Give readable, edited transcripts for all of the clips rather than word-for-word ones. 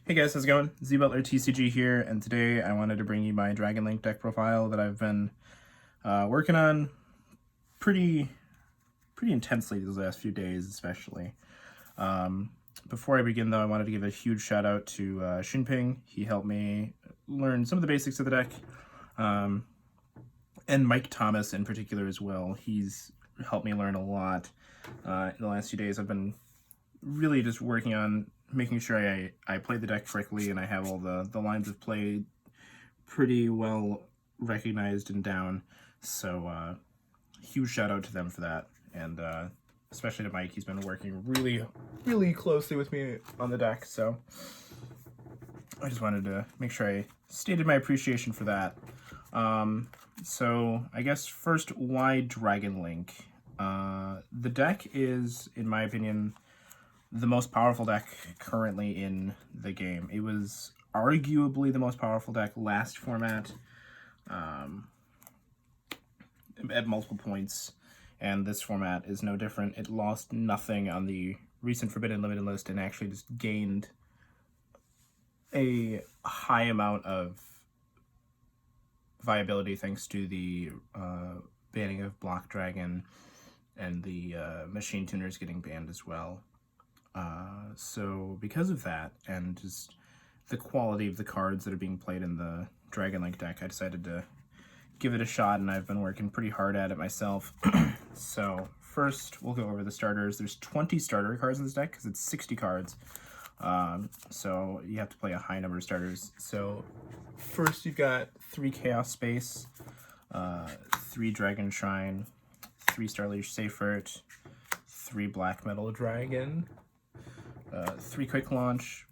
Hey guys, how's it going? Butler TCG here, and today I wanted to bring you my Dragon Link deck profile that I've been working on pretty intensely these last few days, especially. Before I begin, though, I wanted to give a huge shout out to Shinping. He helped me learn some of the basics of the deck, and Mike Thomas in particular as well. He's helped me learn a lot in the last few days. I've been really just working on making sure I play the deck correctly and I have all the lines of play pretty well recognized and down. So huge shout out to them for that, and especially to Mike. He's been working really closely with me on the deck, so I just wanted to make sure I stated my appreciation for that. So I guess first, why Dragon Link? The deck is, in my opinion, the most powerful deck currently in the game. It was arguably the most powerful deck last format at multiple points, and this format is no different. It lost nothing on the recent Forbidden Limited list and actually just gained a high amount of viability thanks to the banning of Block Dragon and the Machine Tuners getting banned as well. So because of that, and just the quality of the cards that are being played in the Dragon Link deck, I decided to give it a shot, and I've been working pretty hard at it myself. So first, we'll go over the starters. There's 20 starter cards in this deck, because it's 60 cards. So you have to play a high number of starters. So first, you've got 3 Chaos Space, 3 Dragon Shrine, 3 Starleash Seifert, 3 Black Metal Dragon, 3 Quick Launch,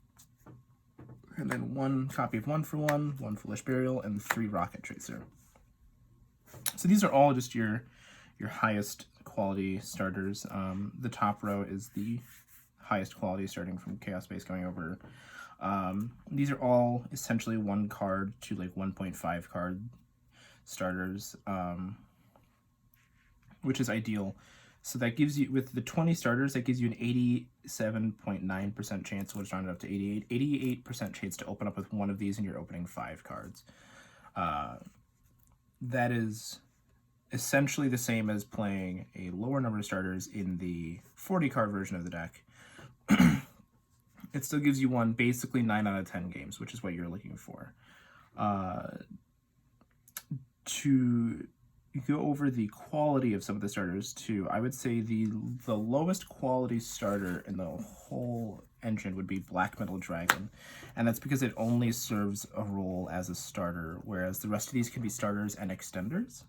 and then 1 copy of 1-for-1, 1 Foolish Burial, and 3 Rocket Tracer. So these are all just your highest quality starters. The top row is the highest quality, starting from Chaos Space going over. These are all essentially 1 card to like 1.5 card starters, which is ideal. So that gives you, with the 20 starters, that gives you an 87.9% chance, which rounded up to 88% chance to open up with one of these in your opening 5 cards. That is essentially the same as playing a lower number of starters in the 40 card version of the deck. It still gives you one basically 9 out of 10 games, which is what you're looking for. To go over the quality of some of the starters too, I would say the lowest quality starter in the whole engine would be Black Metal Dragon, and that's because it only serves a role as a starter, whereas the rest of these can be starters and extenders.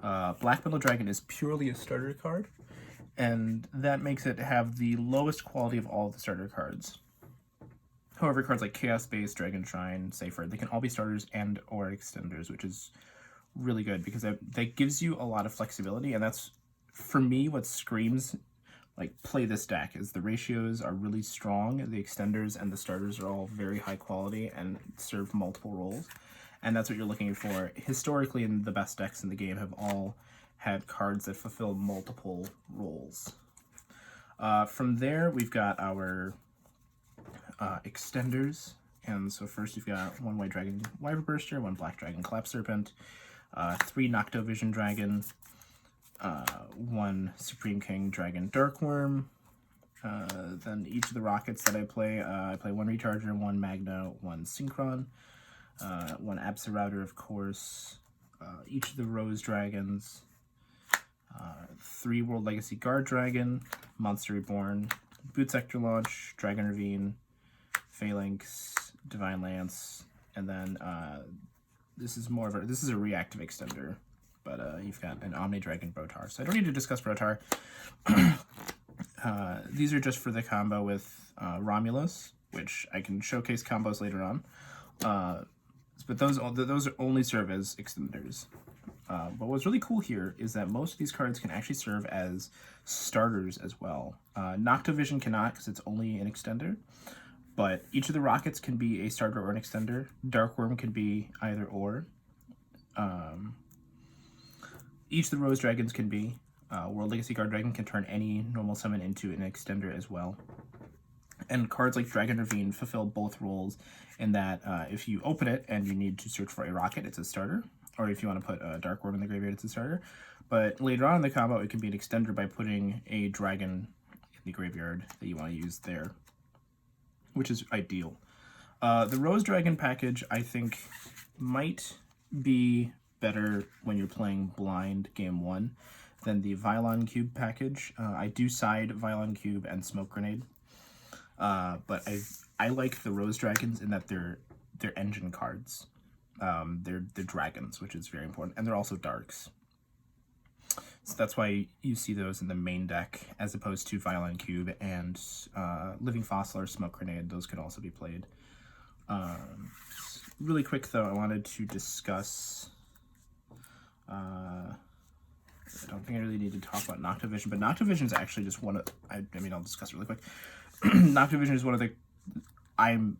Black Metal Dragon is purely a starter card, and that makes it have the lowest quality of all the starter cards. However, cards like Chaos Space, Dragon Shrine, Seifert, they can all be starters and or extenders, which is really good because that gives you a lot of flexibility, and that's, for me, what screams like play this deck. Is the ratios are really strong. The extenders and the starters are all very high quality and serve multiple roles, and that's what you're looking for. Historically, in the best decks in the game have all had cards that fulfill multiple roles. From there, we've got our extenders, and so first you've got 1 White Dragon Wyvern Burster, 1 Black Dragon Collapse Serpent, 3 Noctovision Dragon, 1 Supreme King Dragon Darkworm. Then each of the rockets that I play 1 Recharger, 1 Magna, 1 Synchron, 1 Absolrouter, of course, each of the Rose Dragons, 3 World Legacy Guard Dragon, Monster Reborn, Boot Sector Launch, Dragon Ravine, Phalanx, Divine Lance, and then this is a reactive extender, but you've got an Omni Dragon Brotar. So I don't need to discuss Brotar. These are just for the combo with Romulus, which I can showcase combos later on. But those only serve as extenders. But what's really cool here is that most of these cards can actually serve as starters as well. Noctovision cannot, because it's only an extender. But each of the rockets can be a starter or an extender. Darkworm can be either or. Each of the Rose Dragons can be. World Legacy Guard Dragon can turn any normal summon into an extender as well. And cards like Dragon Ravine fulfill both roles in that if you open it and you need to search for a rocket, it's a starter. Or if you want to put a Dark Worm in the graveyard, it's a starter. But later on in the combo, it can be an extender by putting a dragon in the graveyard that you want to use there, which is ideal. The Rose Dragon package, I think, might be better when you're playing blind game 1 than the Violon Cube package. I do side Violon Cube and Smoke Grenade, but I like the Rose Dragons in that they're engine cards. They're dragons, which is very important, and they're also darks. So that's why you see those in the main deck as opposed to Violon Cube and Living Fossil or Smoke Grenade. Those could also be played. Really quick though, I wanted to discuss. I don't think I really need to talk about Noctovision, but Noctovision is actually just one of. I mean, I'll discuss it really quick. Noctovision is one of the. I'm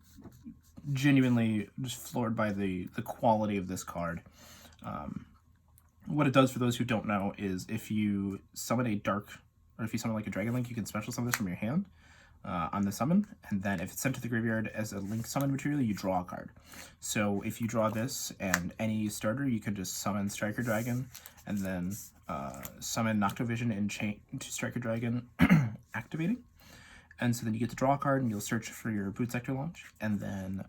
genuinely just floored by the quality of this card. What it does, for those who don't know, is if you summon a dark, or if you summon like a Dragon Link, you can special summon this from your hand on the summon, and then if it's sent to the graveyard as a Link summon material, you draw a card. So if you draw this and any starter, you can just summon Striker Dragon, and then summon Noctovision and chain to Striker Dragon, activating. And so then you get to draw a card, and you'll search for your Boot Sector launch, and then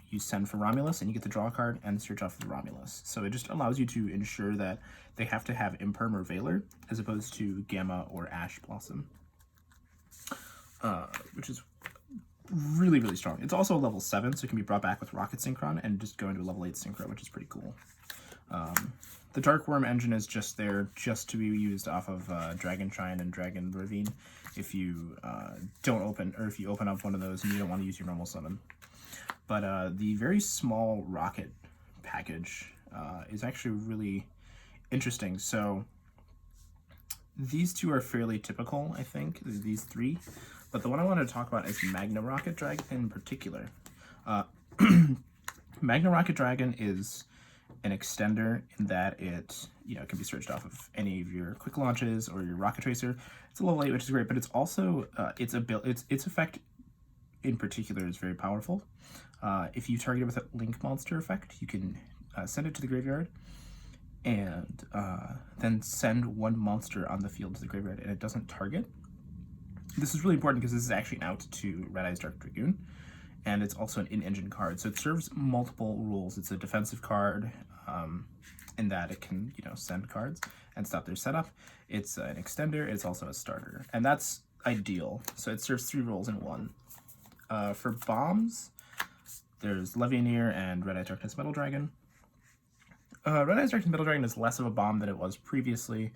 you send for Romulus, and you get to draw a card and search off the Romulus. So it just allows you to ensure that they have to have Imperm or Veiler, as opposed to Gamma or Ash Blossom, which is really, really strong. It's also a level 7, so it can be brought back with Rocket Synchron and just go into a level 8 Synchro, which is pretty cool. The Dark Worm engine is just there just to be used off of Dragon Shrine and Dragon Ravine if you don't open, or if you open up one of those and you don't want to use your normal summon. But the very small rocket package is actually really interesting. So these two are fairly typical, I think, these three. But the one I wanted to talk about is Magna Rocket Dragon in particular. Magna Rocket Dragon is an extender in that it, can be searched off of any of your quick launches or your Rocket Tracer. It's a level 8, which is great, but it's also its effect in particular is very powerful. If you target it with a Link monster effect, you can send it to the graveyard and then send one monster on the field to the graveyard, and it doesn't target. This is really important because this is actually out to Red Eyes Dark Dragoon, and it's also an in-engine card, so it serves multiple roles. It's a defensive card in that it can, send cards and stop their setup. It's an extender. It's also a starter, and that's ideal. So it serves 3 roles in one. For bombs, there's Levianeer and Red Eyes Darkness Metal Dragon. Red Eyes Darkness Metal Dragon is less of a bomb than it was previously,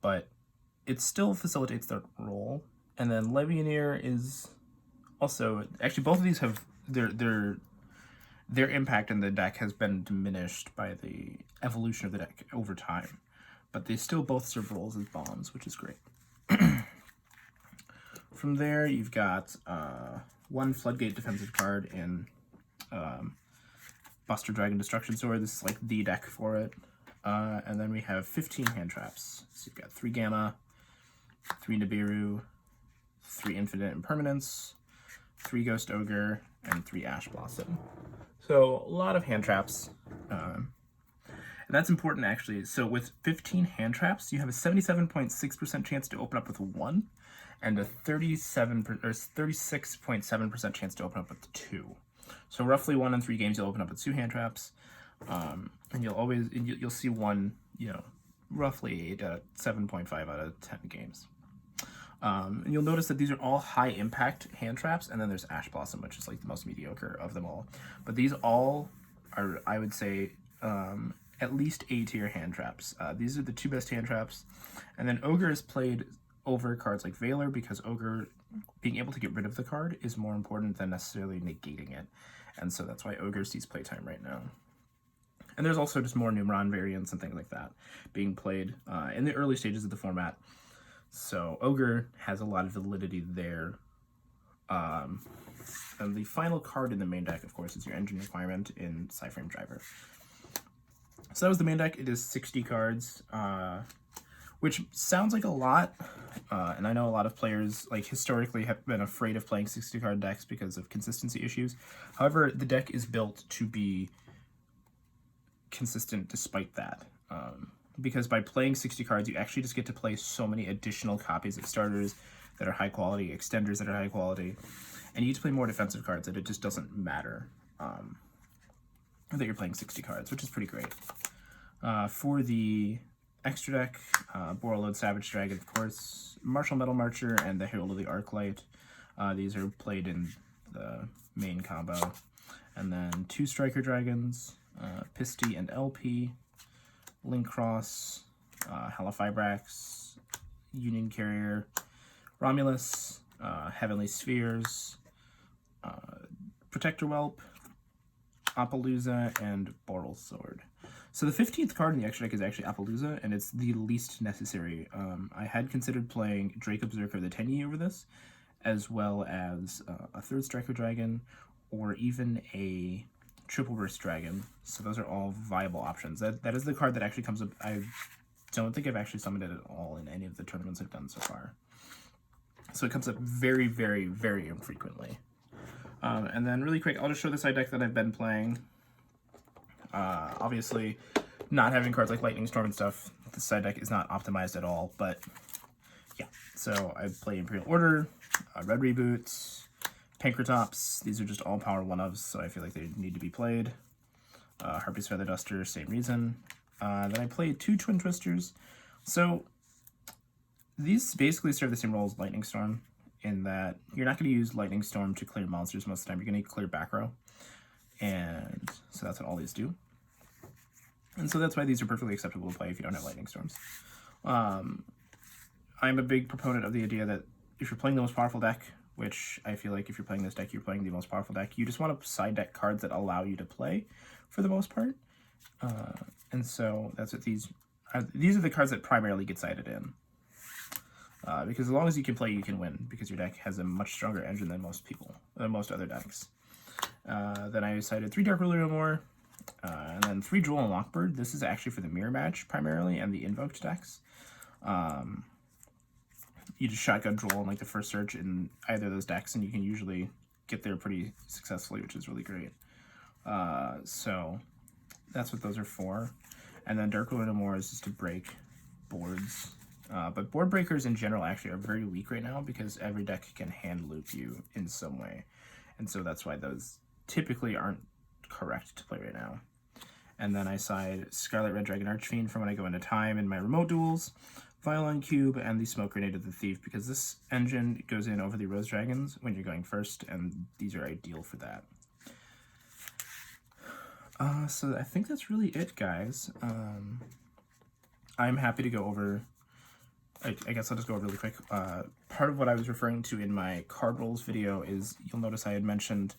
but it still facilitates that role. And then Levianeer is also, actually both of these have their impact in the deck has been diminished by the evolution of the deck over time, but they still both serve roles as bombs, which is great. From there, you've got one Floodgate defensive card in Buster Dragon Destruction Sword. This is like the deck for it. And then we have 15 hand traps. So you've got 3 Gamma, 3 Nibiru, 3 Infinite Impermanence, 3 Ghost Ogre, and 3 Ash Blossom. So a lot of hand traps. And that's important actually. So with 15 hand traps, you have a 77.6% chance to open up with 1, and a 36.7% chance to open up with 2. So roughly 1 in 3 games you'll open up with 2 hand traps, and you'll see one, roughly 7.5 out of 10 games. And you'll notice that these are all high impact hand traps, and then there's Ash Blossom, which is like the most mediocre of them all. But these all are, I would say, at least A tier hand traps. These are the 2 best hand traps. And then Ogre is played over cards like Veiler, because Ogre, being able to get rid of the card is more important than necessarily negating it. And so that's why Ogre sees playtime right now. And there's also just more Numeron variants and things like that being played in the early stages of the format. So Ogre has a lot of validity there. And the final card in the main deck, of course, is your engine requirement in Psyframe Driver. So that was the main deck. It is 60 cards, which sounds like a lot. And I know a lot of players, like, historically have been afraid of playing 60-card decks because of consistency issues. However, the deck is built to be consistent despite that. Because by playing 60 cards, you actually just get to play so many additional copies of starters that are high quality, extenders that are high quality, and you get to play more defensive cards that it just doesn't matter that you're playing 60 cards, which is pretty great. For the extra deck, Borreload Savage Dragon, of course, Martial Metal Marcher, and the Herald of the Arclight. These are played in the main combo. And then 2 Striker Dragons, Pisty and LP, Link Cross, Halifibrax, Union Carrier, Romulus, Heavenly Spheres, Protector Whelp, Appaloosa, and Boral Sword. So the 15th card in the extra deck is actually Appaloosa, and it's the least necessary. I had considered playing Drake Berserker the Tenyi over this, as well as a 3rd Striker Dragon, or even a Triple Burst Dragon. So those are all viable options. That is the card that actually comes up. I don't think I've actually summoned it at all in any of the tournaments I've done so far. So it comes up very, very, very infrequently. And then really quick, I'll just show the side deck that I've been playing. Obviously, not having cards like Lightning Storm and stuff, the side deck is not optimized at all, but yeah. So I play Imperial Order, Red Reboots, Pankratops. These are just all power 1-ofs, so I feel like they need to be played. Harpy's Feather Duster, same reason. Then I played 2 Twin Twisters. So these basically serve the same role as Lightning Storm, in that you're not going to use Lightning Storm to clear monsters most of the time. You're going to clear back row. And so that's what all these do. And so that's why these are perfectly acceptable to play if you don't have Lightning Storms. I'm a big proponent of the idea that if you're playing the most powerful deck, which I feel like if you're playing this deck, you're playing the most powerful deck, you just want to side deck cards that allow you to play for the most part. And so that's what these are the cards that primarily get sided in. Because as long as you can play, you can win, because your deck has a much stronger engine than most other decks. Then I decided 3 Dark Ruler no more, and then 3 Droll and Lockbird. This is actually for the mirror match primarily, and the invoked decks. You just shotgun Droll on like the first search in either of those decks, and you can usually get there pretty successfully, which is really great. So that's what those are for. And then Dark Ruler no more is just to break boards. But board breakers in general actually are very weak right now, because every deck can hand loop you in some way. And so that's why those typically aren't correct to play right now. And then I side Scarlet Red Dragon Archfiend for when I go into time in my remote duels, Violon Cube, and the Smoke Grenade of the Thief, because this engine goes in over the Rose Dragons when you're going first, and these are ideal for that. So I think that's really it, guys. I'm happy to go over... I guess I'll just go over really quick. Part of what I was referring to in my card rolls video is, you'll notice I had mentioned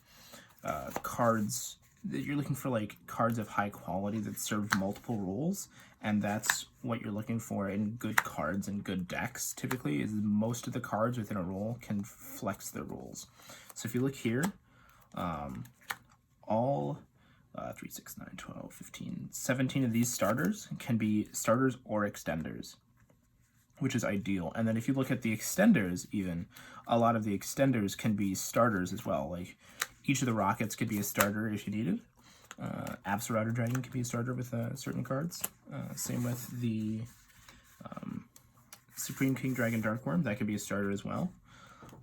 cards, that you're looking for like cards of high quality that serve multiple roles, and that's what you're looking for in good cards and good decks typically, is most of the cards within a role can flex their roles. So if you look here, all 3, 6, 9, 12, 15, 17 of these starters can be starters or extenders, which is ideal. And then if you look at the extenders, even a lot of the extenders can be starters as well. Like each of the rockets could be a starter if you needed. Absorouter Dragon can be a starter with certain cards. Same with the Supreme King Dragon Darkworm, that could be a starter as well.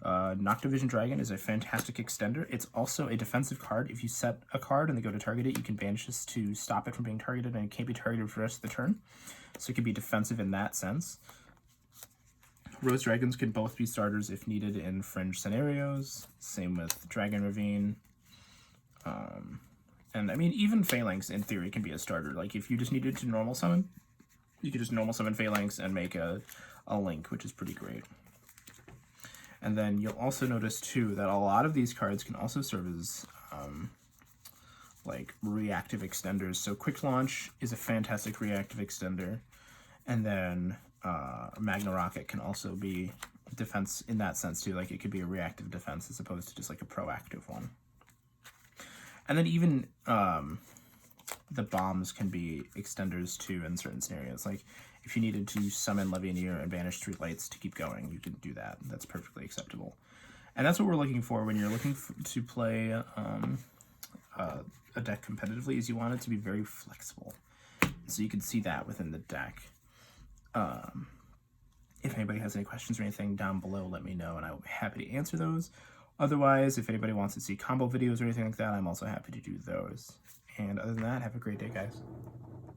Noctovision Dragon is a fantastic extender. It's also a defensive card. If you set a card and they go to target it, you can banish this to stop it from being targeted, and it can't be targeted for the rest of the turn. So it can be defensive in that sense. Rose Dragons can both be starters if needed in fringe scenarios. Same with Dragon Ravine. And I mean, even Phalanx in theory can be a starter. Like if you just needed to normal summon, you could just normal summon Phalanx and make a link, which is pretty great. And then you'll also notice too that a lot of these cards can also serve as like reactive extenders. So Quick Launch is a fantastic reactive extender. And then Magna Rocket can also be defense in that sense too. Like it could be a reactive defense as opposed to just like a proactive one. And then even the bombs can be extenders too in certain scenarios. Like if you needed to summon Levianeer and banish 3 lights to keep going, you can do that. That's perfectly acceptable. And that's what we're looking for when you're looking to play a deck competitively, is you want it to be very flexible. So you can see that within the deck. If anybody has any questions or anything down below, let me know, and I will be happy to answer those. Otherwise, if anybody wants to see combo videos or anything like that, I'm also happy to do those. And other than that, have a great day, guys.